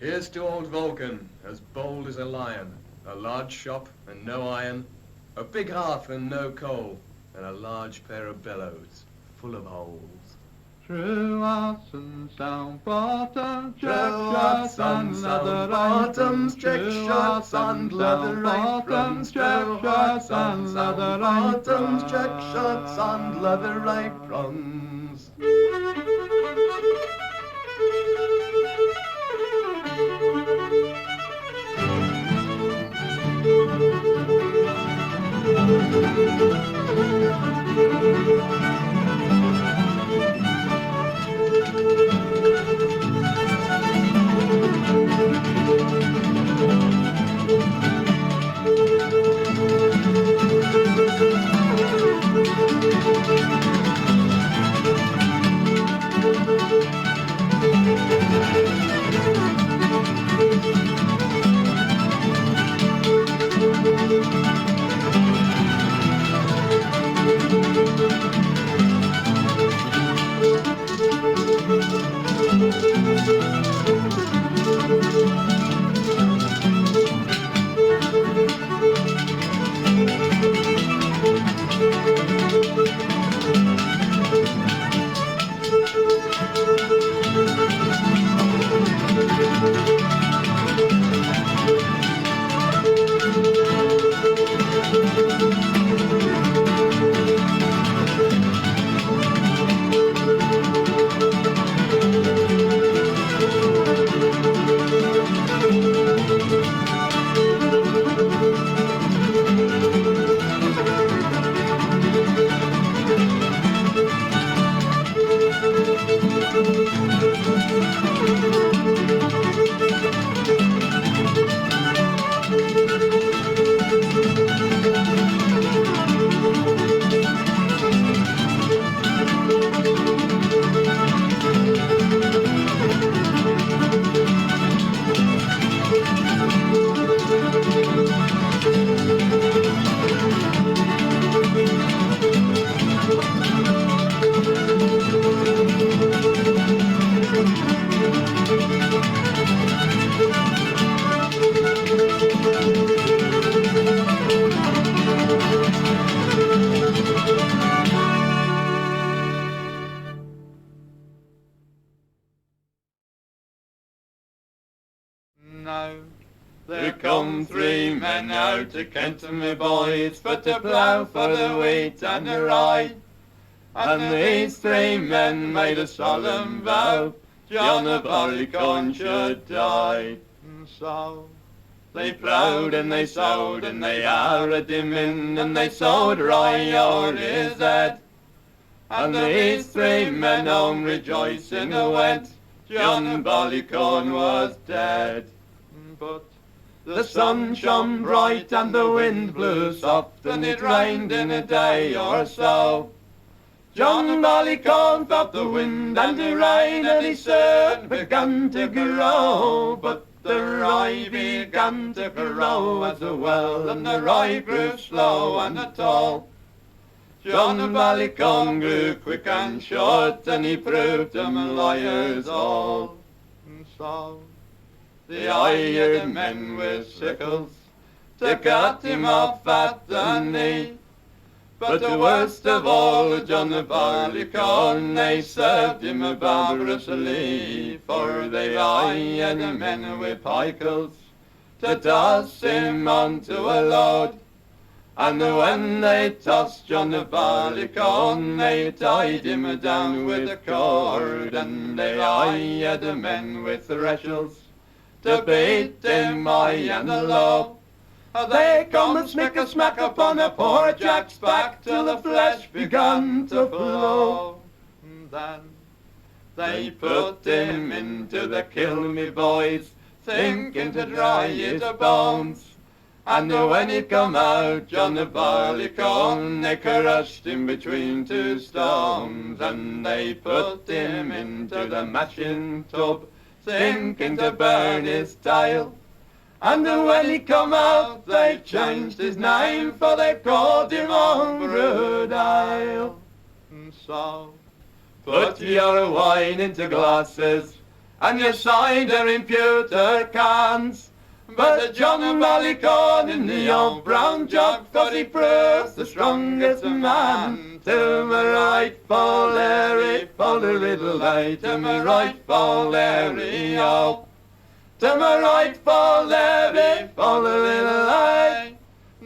Here's to old Vulcan, as bold as a lion, a large shop and no iron, a big hearth and no coal, and a large pair of bellows full of holes. True hearts and sound bottoms, True hearts and leather bottoms, check shirts and leather aprons, true hearts and leather bottoms, check shirts and leather aprons. Now, there come three men out to Kent, my boys, for to plough for the wheat and the rye. And these three men made a solemn vow, John of Barleycorn should die. And so they ploughed and they sowed and they harrowed him in, and they sowed rye o'er his head. And these three men home rejoicing went, John Barleycorn was dead. But the sun shone bright and the wind blew soft, and it rained in a day or so. John Barleycorn felt the wind and the rain, and he soon began to grow. But the rye began to grow as well, and the rye grew slow and tall. John Barleycorn grew quick and short, and he proved them liars all. And so the hired men with sickles to cut him off at the knee. But the worst of all, John of Barleycorn, they served him barbarously, for they hired men with pikes to toss him onto a load. And when they tossed John of Barleycorn, they tied him down with a cord, and they hired men with threshes to beat him high and low. They come and smack a smack upon a poor Jack's back till the flesh began to flow. And then they put him into the kiln, me boys, thinking to dry his bones. And when he come out, John of Barleycorn, they crushed him between two stones, and they put him into the mashing tub, thinking to burn his tail. And when he come out, they changed his name, for they called him Homebrew Ale. And so, put your wine into glasses, and your cider in pewter cans. But a John of Barleycorn in the old brown jug, for he proves the strongest man. To my right, fall Hare, fall a little light. To my right, fall Hare, oh. To my right, fall Hare, fall a little light.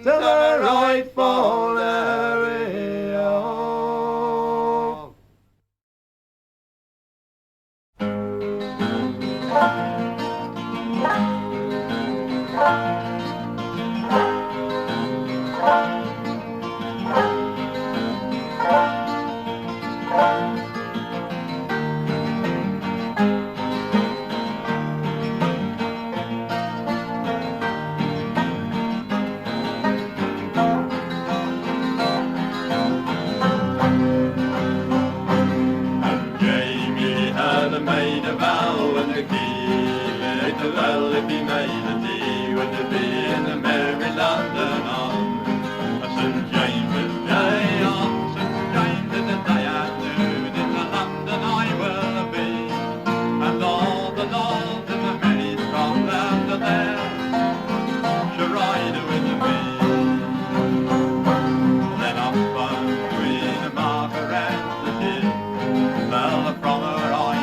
To my right, fall Hare, oh. Well, if he made a tea, would it be in the merry London on St. James's Day? On St. James's Day at noon, in the London I will be, and all the lords and the merry Scotland are there, shall ride with me. Then up from Queen Margaret the tear fell from her eyes.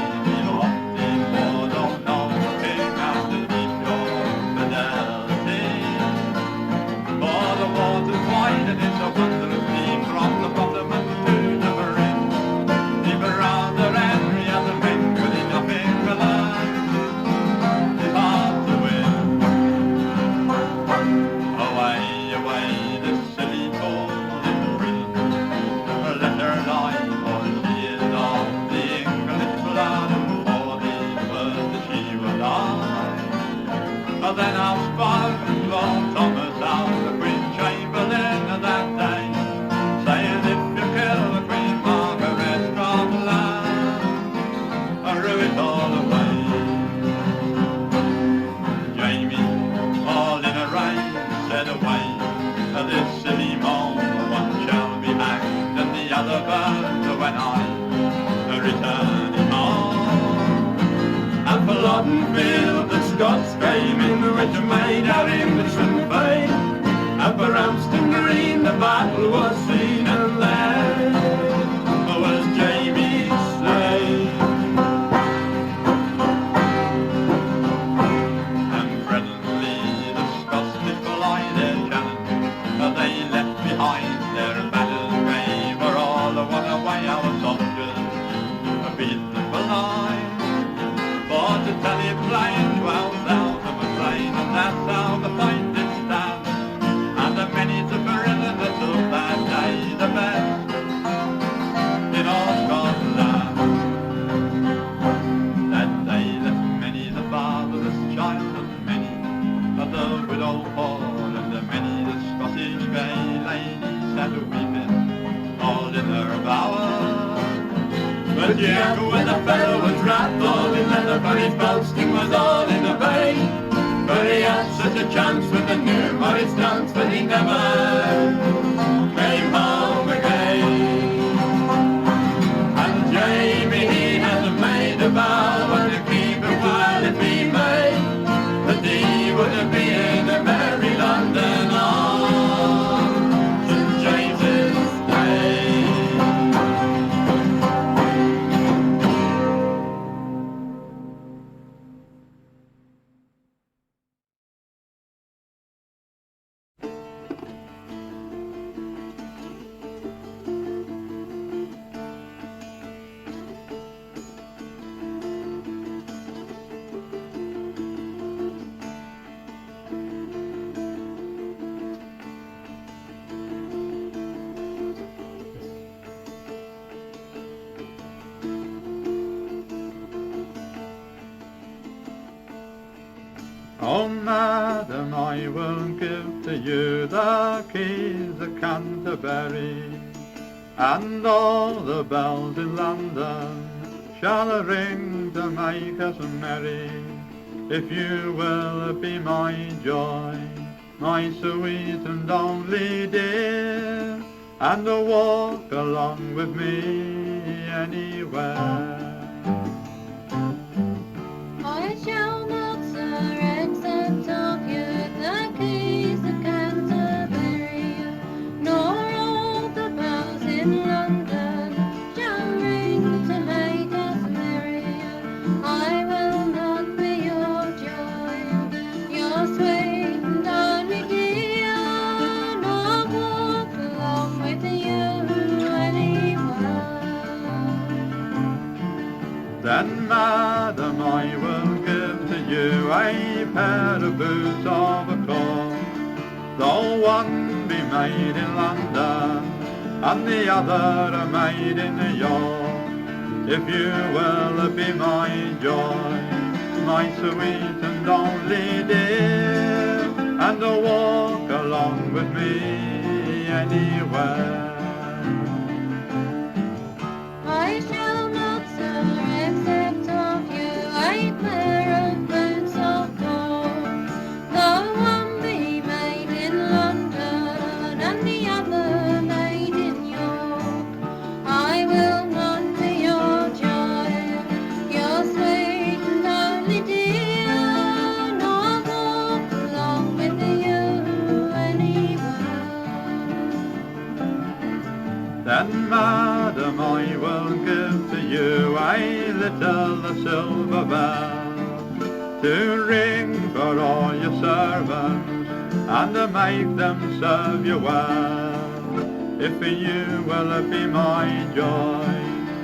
Then I'll spoke Lord Thomas out, the Queen Chamberlain of that day, saying if you kill the Queen Margaret from the land, I'll rue it all away. Jamie, all in a rain, said away, this silly mole, one shall be hanged and the other burned when I return home. And for Loddonfield the Scots came in, the Richard made our English and Fay. And for Amston Green the battle was seen, and there was Jamie slain. And presently the Scots did fly their cannon, they left behind their batters grey, for all the one away our soldiers beat them alive. For to tell you plain, 12,000 were slain, and that's how the fight did stand. And the many's a barilla that took that day the best in all Scotland. That day left many the fatherless child, and many of the widow poor, and the many the Scottish gay ladies sat weeping all in their bower. But yet when the fellow was wrapped all in leather, for his boasting was all in the bay, for he had such a chance with the new Morris dance, but he never came home again. And Jamie, he had made a vow, and to keep it while it be made, that he would be in a merry London on St. James's Day. Oh, madam, I will give to you the Keys of Canterbury, and all the bells in London shall ring to make us merry. If you will be my joy, my sweet and only dear, and walk along with me anywhere. you a pair of boots of a cloth, though one be made in London and the other made in York. If you will be my joy, my sweet and only dear, and walk along with me anywhere. I shall not, sir, accept of you a pair of boots of gold, though one be made in London and the other made in York. I will not be your joy, your sweet and only dear, nor walk along with you anywhere. Then, madam, I will give to you a little silver bell, to ring for all your servants, and to make them serve you well. If you will be my joy,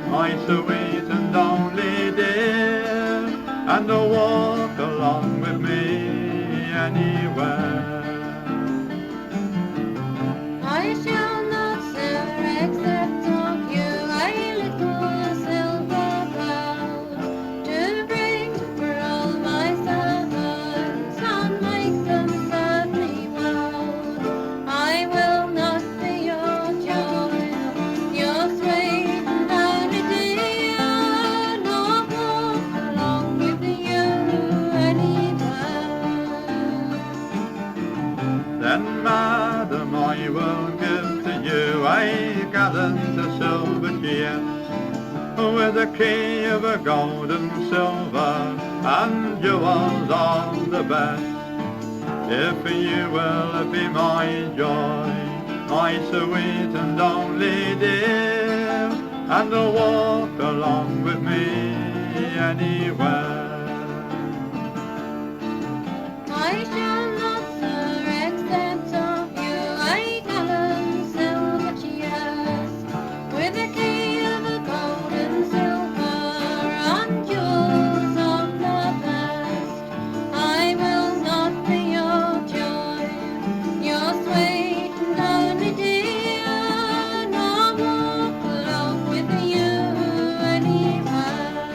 my sweet and only dear, and to walk along with me anywhere. I shall not, sir, accept of you a little silver bell, to bring for all my servants and make them serve me well. I will not be your joy, your sweet and only dear, nor walk along with you anywhere. Then, madam, I will give to you a gallant silver chest, with a key of a gold and silver, and jewels of the best. If you will be my joy, my sweet and only dear, and walk along with me anywhere. I shall not, sir, accept of you a gallant silver chest, with a key of a gold and silver, and jewels of the best. I will not be your joy, your sweet and only dear, nor walk along with you anywhere.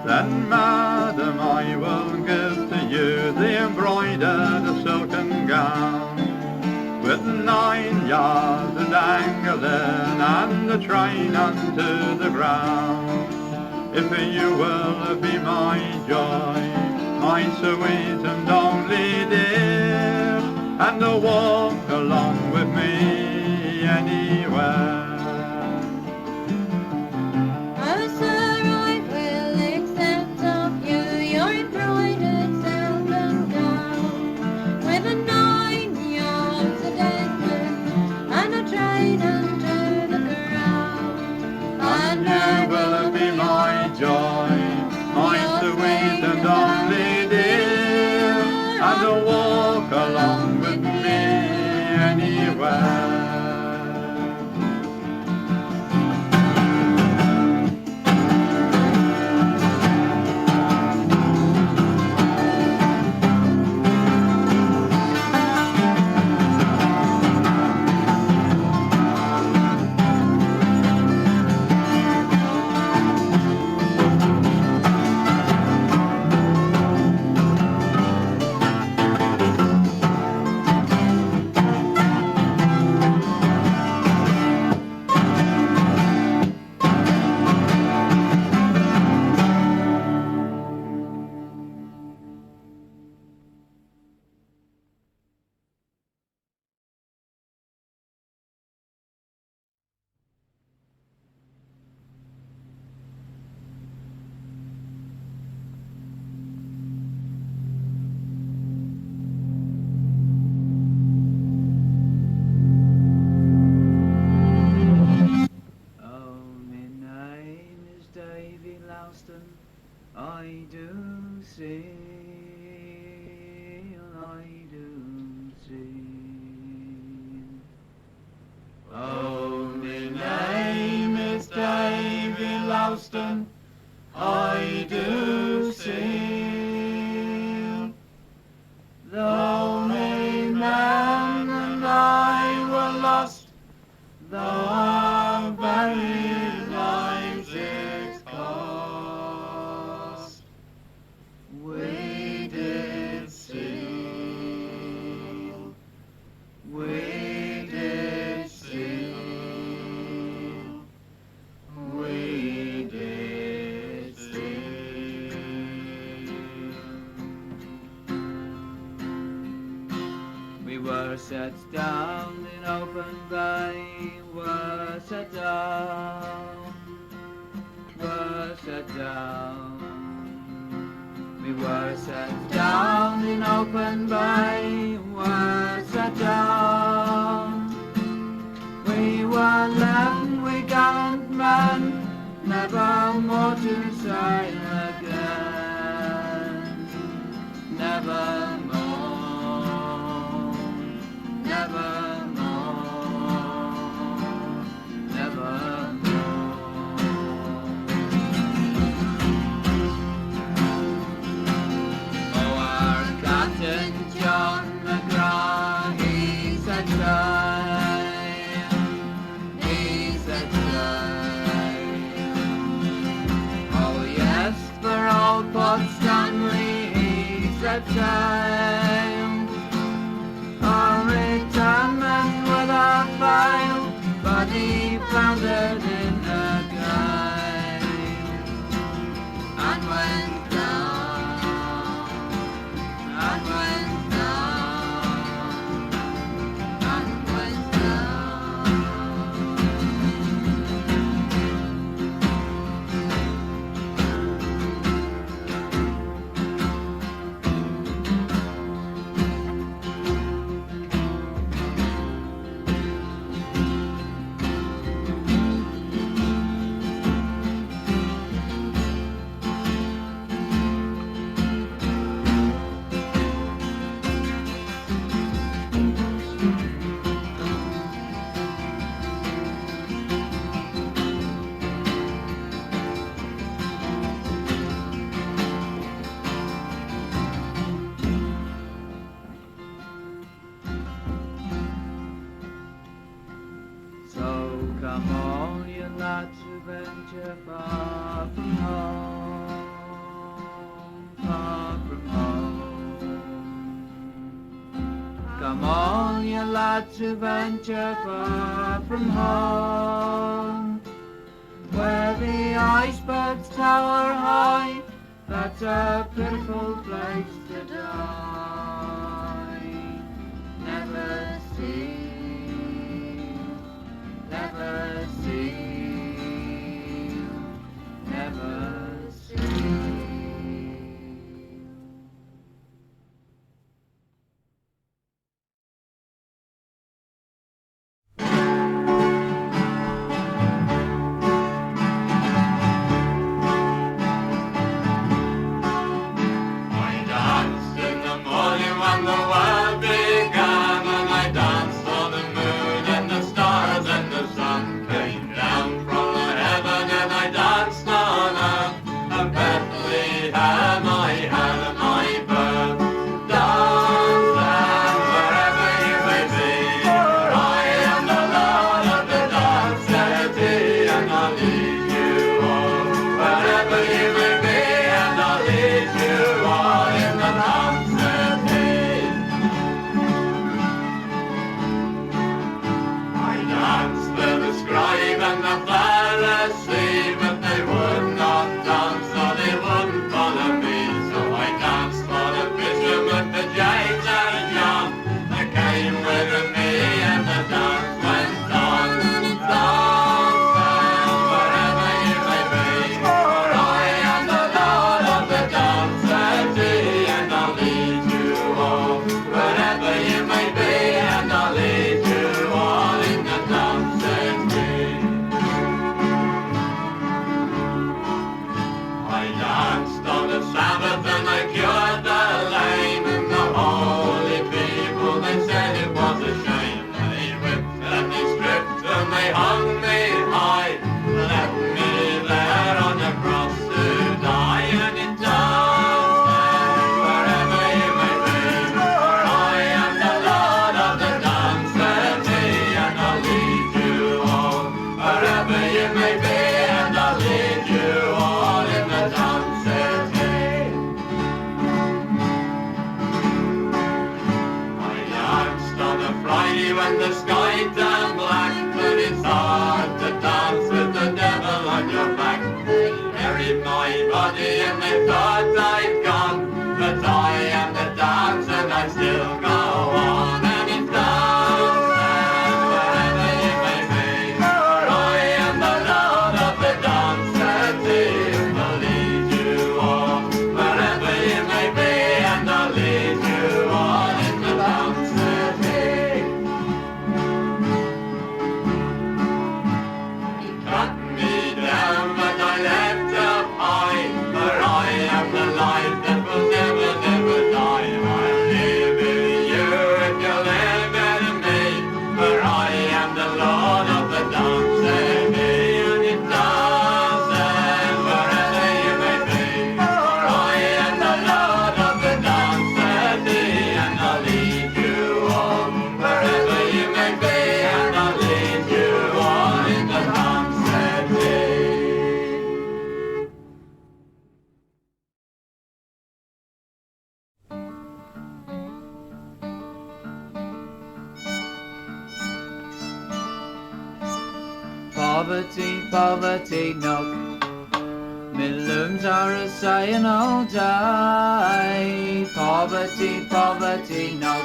Then, madam, I will give to you the embroidered silken gown, with 9 yards and dangling, and the train unto the ground. If you will be my joy, my sweet and only dear, and walk along with me anywhere. Oh, sir, I will accept of you your embroidered silken gown, with a 9 yards a dangling, and a train unto the ground. And you will be my joy, my sweet and only dear, and walk along with me anywhere. Davy Lowston, I do sail, I do sail. Oh, my name is Davy Lowston, I do were set down in open bay, were set down, were set down. We were set down in open bay, were set down. We were left, we gallant men, never more to sail again. Never more, never more, never more. Oh, our Captain John McGraw, he said sail, he said sail. Oh yes, for old Port Stanley, he said sail. Our retirement without fail, but he floundered in a gale and went down, and went down, and went down. So come all you lads who venture far from home, far from home. Come all you lads who venture far from home, where the icebergs tower high, that's a pitiful place to die. Never see, never see, never see. I danced in the morning when the world began, and I danced for the moon and the stars, and the sun came down from the heaven, and I danced on earth, and Bethlehem I had my birth. Dance then wherever you may be, for I am the Lord of the dance, said he, and I'll lead you all wherever you may be, and I'll lead you all in the dance, said he. I danced for the scribe and the Pharisee, but they would not dance, so they wouldn't follow me. So I danced for the fishermen, for James and John. They came with me, and the dance went on. Dance then wherever you may be, for I am the Lord of the dance, said he, and I'll lead you all wherever you may be, and I'll lead you all in the dance, said he. I danced on the Sabbath and I cured the lame, and the holy people, they said it was a shame. They whipped and they stripped and they hung me high, left me there on the cross to die, and it danced then wherever you may be, for I am the Lord of the dance, said he, and I'll lead you all wherever you may be, and I'll lead you all in the dance, said he. a life that will never, never die. I'll live with you if you'll live in me, for I am the Lord of the dance, and it doesn't wherever you may be. For I am the Lord of the dance, and I'll lead you on wherever you may be, and I'll lead you on in the dance. Poverty, poverty, knock. Me looms are a saying all day. Poverty, poverty, knock.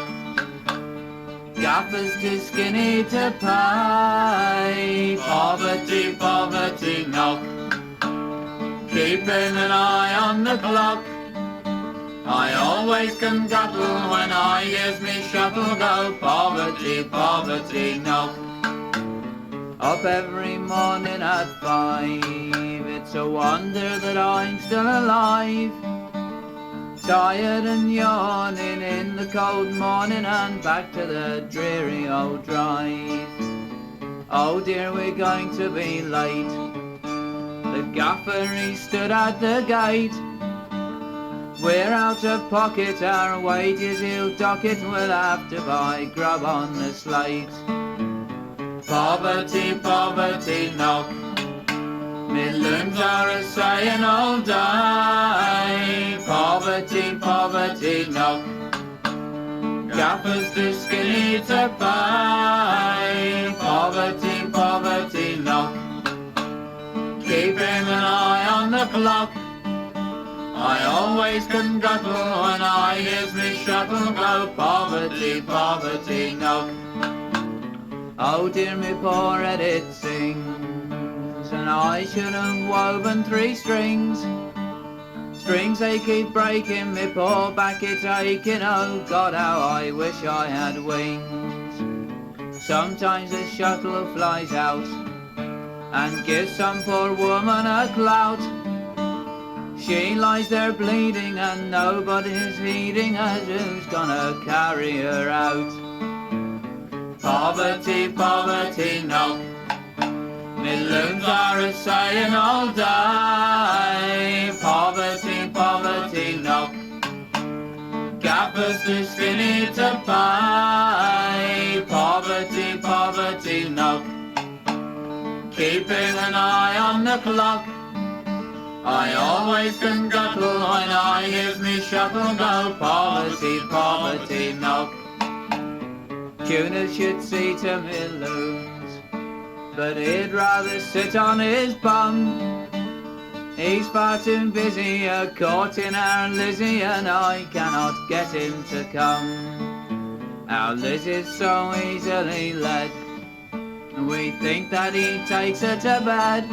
Gaffers too skinny to pay. Poverty, poverty, knock. Keeping an eye on the clock. I always can grapple when I hears me shuffle go. Poverty, poverty, knock. Up every morning at 5, it's a wonder that I'm still alive. Tired and yawning in the cold morning and back to the dreary old drive. Oh dear, we're going to be late. The gaffer, he stood at the gate. We're out of pocket, our wages he'll dock it. We'll have to buy grub on the slate. Poverty, poverty, knock. Me looms are a saying all day. Poverty, poverty, knock. Gaffers too skinny to pay. Poverty, poverty, knock. Keeping an eye on the clock. I always can grapple when I hears me shuffle go. Poverty, poverty, knock. Oh dear, me poor head it sings, and I should have woven 3 strings. Strings they keep breaking, me poor back it's aching. Oh God, how I wish I had wings. Sometimes the shuttle flies out and gives some poor woman a clout. She lies there bleeding and nobody's heeding as who's gonna carry her out. Poverty, poverty, knock. Me looms are a saying all day. Poverty, poverty, knock. Gaffers too skinny to pay. Poverty, poverty, knock. Keeping an eye on the clock. I always can grapple when I hears me shuffle go. Poverty, poverty, knock. Tuner should see to me looms, but he'd rather sit on his bum. He's far too busy courting our Lizzie, and I cannot get him to come. Our Lizzie's so easily led, we think that he takes her to bed.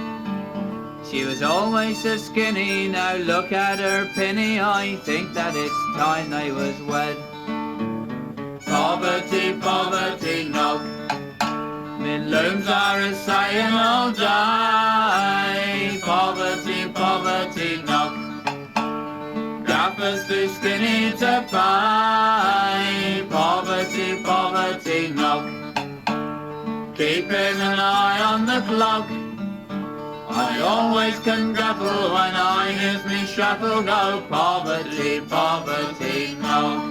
She was always so skinny, now look at her pinny. I think that it's time they was wed. Poverty, poverty, knock. Me looms are a saying all day. Poverty, poverty, knock. Gaffers too skinny to pay. Poverty, poverty, knock. Keeping an eye on the clock. I always can grapple when I hears me shuffle go. Poverty, poverty, knock.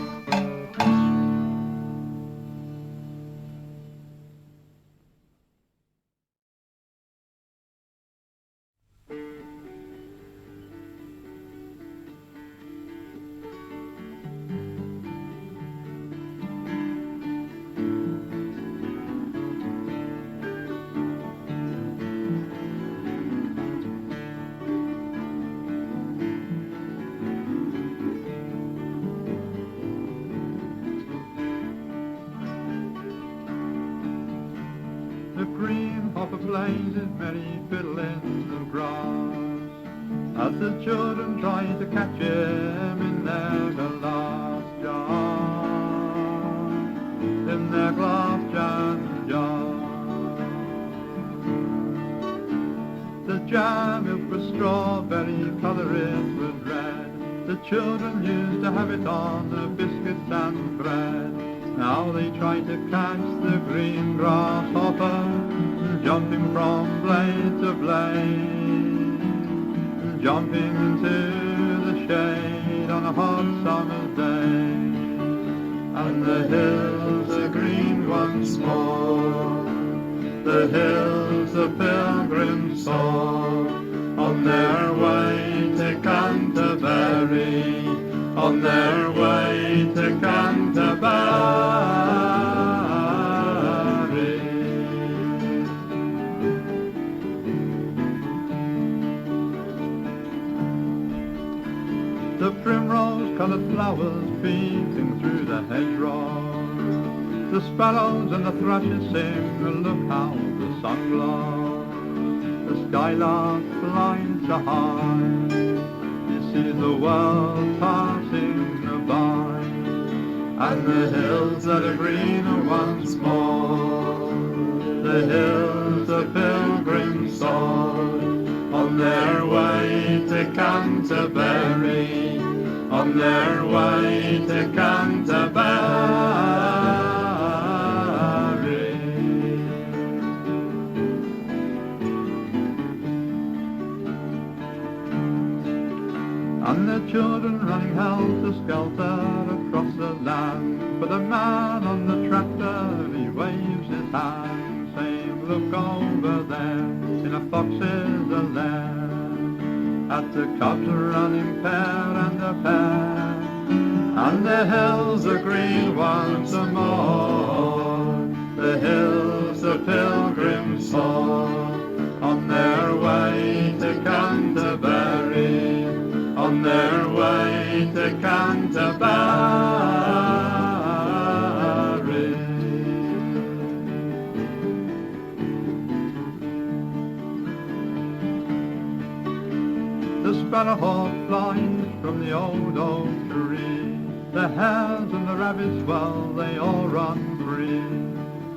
The greenhopper plays his merry fiddle in the grass, as the children try to catch him in their glass jar, in their glass jar. The jam it was strawberry, colour it was red, children used to have it on the biscuits and bread. Now they try to catch the green grasshopper, jumping from blade to blade, jumping into the shade on a hot summer's day. And the hills are green once more, the hills the pilgrims saw, on their way to Canterbury, on their way to Canterbury. The primrose-coloured flowers peeping through the hedgerow, the sparrows and the thrushes sing, look how the sun glows. The skylark flies so high, you see the world passing by, and the hills that are greener once more, the hills the pilgrims saw, on their way to Canterbury, on their way to Canterbury. And the children running helter-skelter across the land, but the man on the tractor, he waves his hand, saying, look over there, in a fox is a lair, at the cubs running pair and a pair, and the hills are green once more, the hills the pilgrims saw, on their way to Canterbury, on their way to Canterbury. The sparrowhawk flies from the old oak tree, the hares and the rabbits, well, they all run free.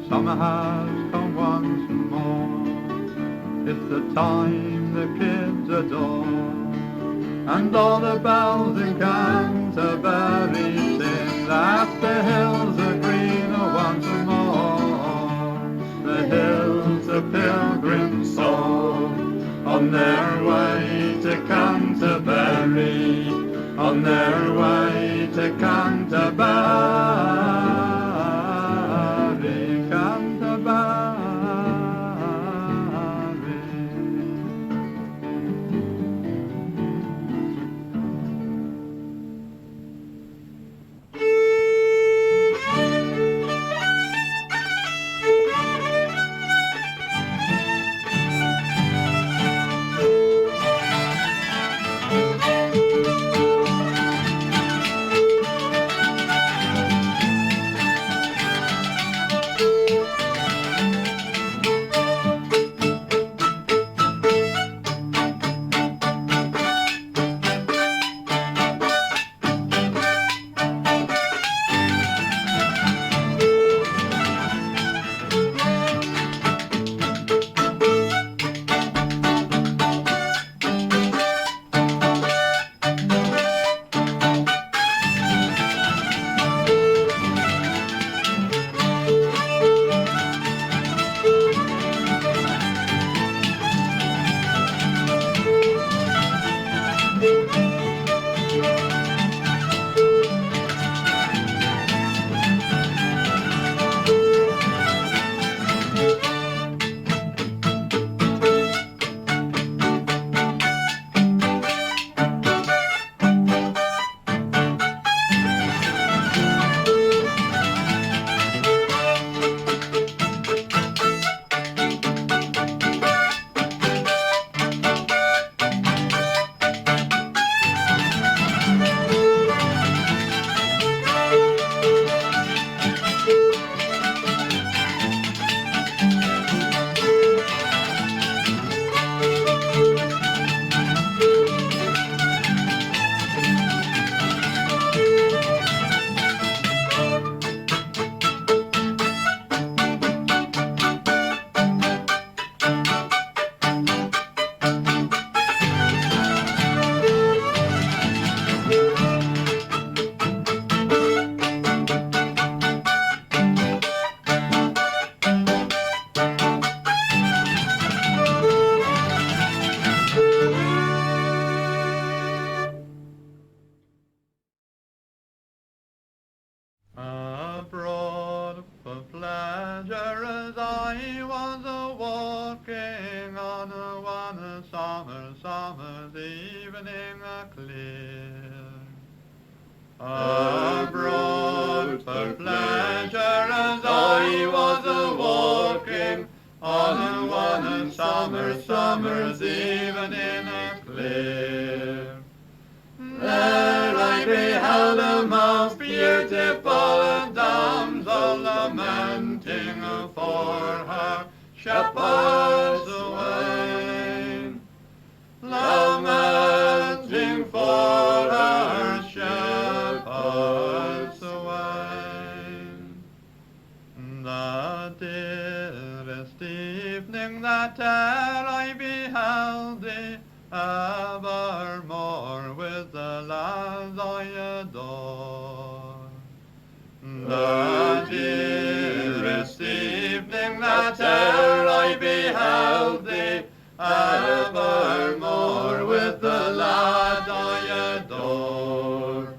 Summer has come once more, it's the time the kids adore, and all the bells in Canterbury sing that the hills are greener once more, the hills the pilgrims saw, on their way to Canterbury, on their way to Canterbury, Canterbury. abroad for pleasure as I was a-walking on one summer's evening clear. There I beheld a most beautiful damsel lamenting for her shepherd's swain, lamenting for her shepherd's swain. The dearest evening that e'er I beheld thee, evermore with the lads I adore. The dearest evening that e'er I beheld thee, evermore with the lad I adore.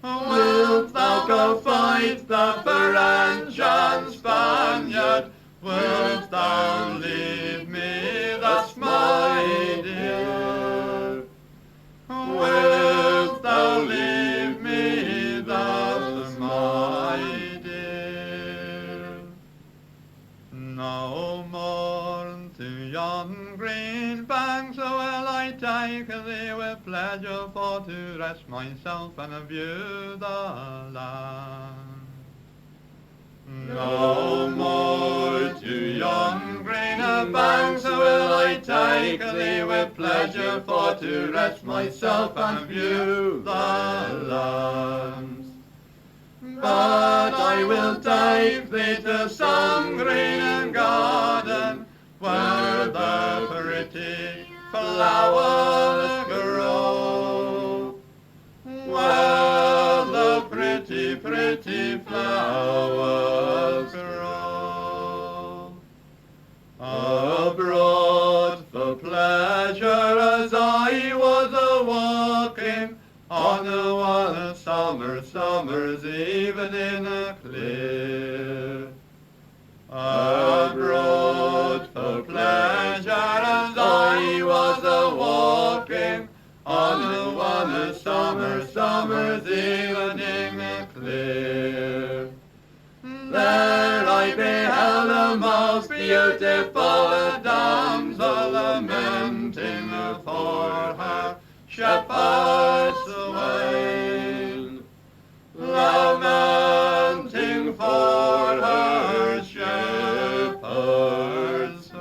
Wilt thou go fight the French and Spaniard? Wilt thou leave me thus, my dear? Wilt thou leave me thus, my dear? No more to yon green banks will I take thee with pleasure, for to rest myself and view the land. No more to yon green banks will I take thee with pleasure, for to rest myself and view the lands. But I will take thee to some green garden, where the pretty flowers grow, where the pretty flowers grow. Abroad for pleasure as I was a-walking on one summer's evening clear. Abroad for pleasure as I was a-walking on one summer's evening clear. There I beheld a most beautiful damsel lamenting for her shepherd's swain, lamenting for her shepherd's swain.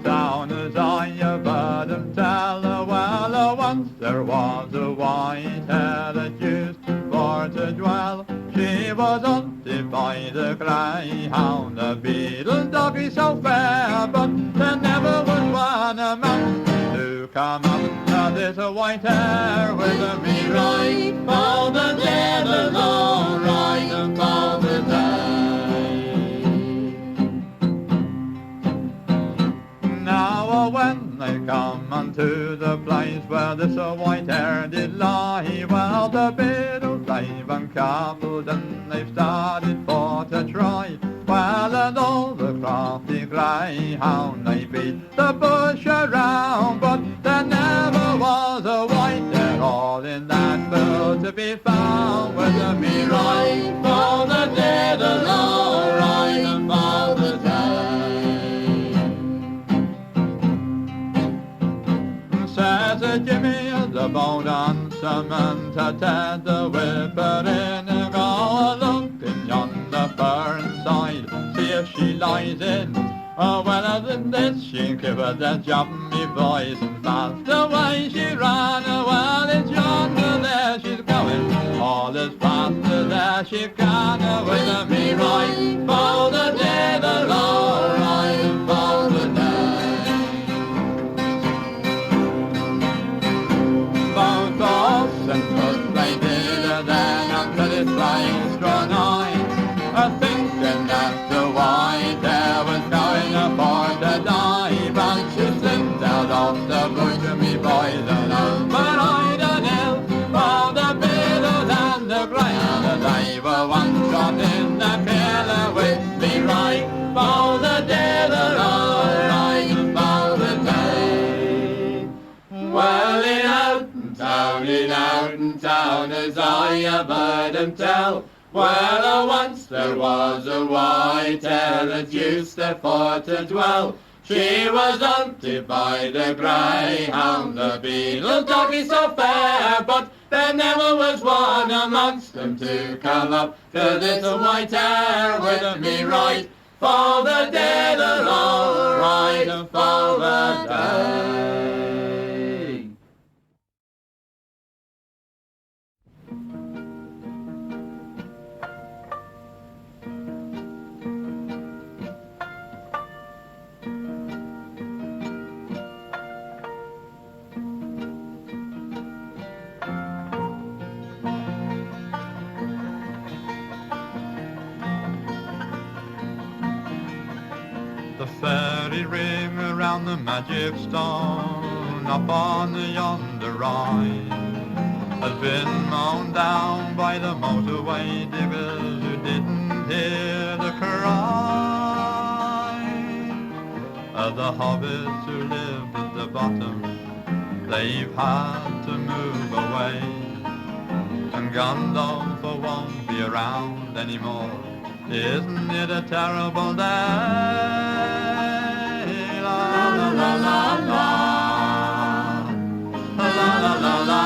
Down as I have heard them tell, well, once there was a white hare that used for to dwell. She was hunted by the greyhound, the beetle doggy so fair, but there never was one among to come up to this white hare with me right for the dead and all right and for the day. Now when they come unto the place where this white hare did lie, well, the beetles they've uncoupled and they've started for to try. Well, and all the crafty greyhound they beat the bush around, but there never was a white hare all in that field to be found. With me right for the dead and all right and for the day. Says Jimmy the bold huntsman to Ted the whipper in a go, look in yonder fern side, see if she lies in. Oh, well, than this she quivered and jumped me voice, and fast away she ran. Oh, well, it's yonder there she's going, all as fast as there she can. With me right for the dead and after White Hare was going for to dive, and she slipped out of the bush to me boys and all. But I don't know all the billows and the grey, and they were one shot in the pillar with me right. For the dead are all right, for the day. Well, in Howden town, as I have heard them tell, well, once there was a white hare that used therefore to dwell. She was hunted by the greyhound, the beetle doggy so fair, but there never was one amongst them to come up to this white hare with me right. For the dead are all right, and for the day. The fairy ring around the magic stone up on the yonder ride has been mown down by the motorway diggers who didn't hear the cry of the hobbits who lived at the bottom. They've had to move away, and Gandalf won't be around anymore. Isn't it a terrible day? La la la la la, la la la la la,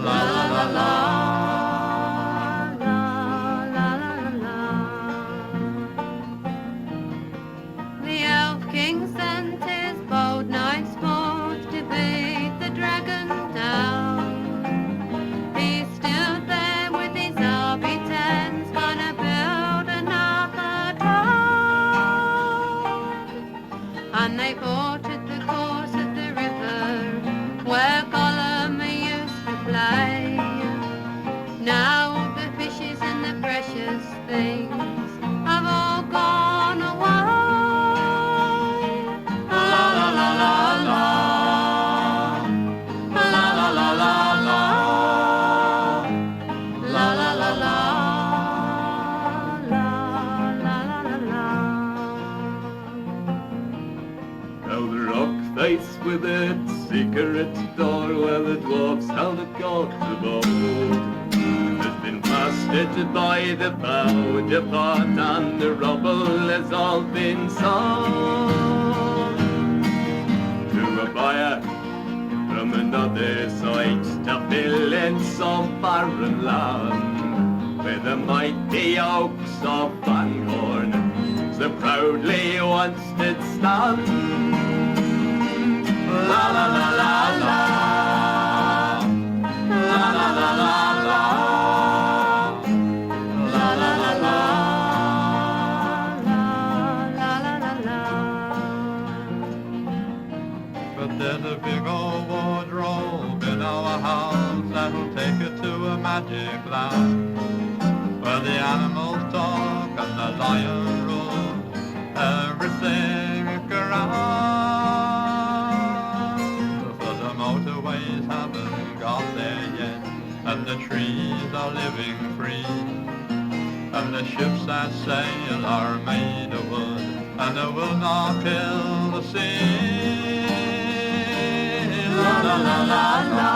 la la la la. The Elf King sent his bold knights forth to beat the dragon down. He stood there with his army-tents, gonna build another town. And they fought at the course of the river, where Gollum used to play. Now the fishes and the precious things have all gone away. La la la la la, la la la la la, la la la la, la la la la. Now the rock face with its secret door where the dwarfs held a court abode has been blasted by the bow depart, and the rubble has all been sold to a buyer from another side to fill in some barren land where the mighty oaks of Barleycorn so proudly once did stand. La la la la la, la la la la la, la la la la, La la la la. But there's a big old wardrobe in our house that'll take you to a magic land where the animals talk and the lion rules everything around. But the motorways haven't got there yet, and the trees are living free, and the ships that sail are made of wood, and they will not kill the sea. La la la la la,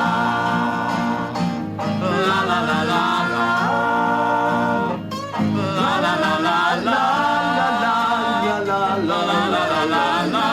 la la la la la, la la la la la, la la la la la.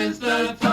is the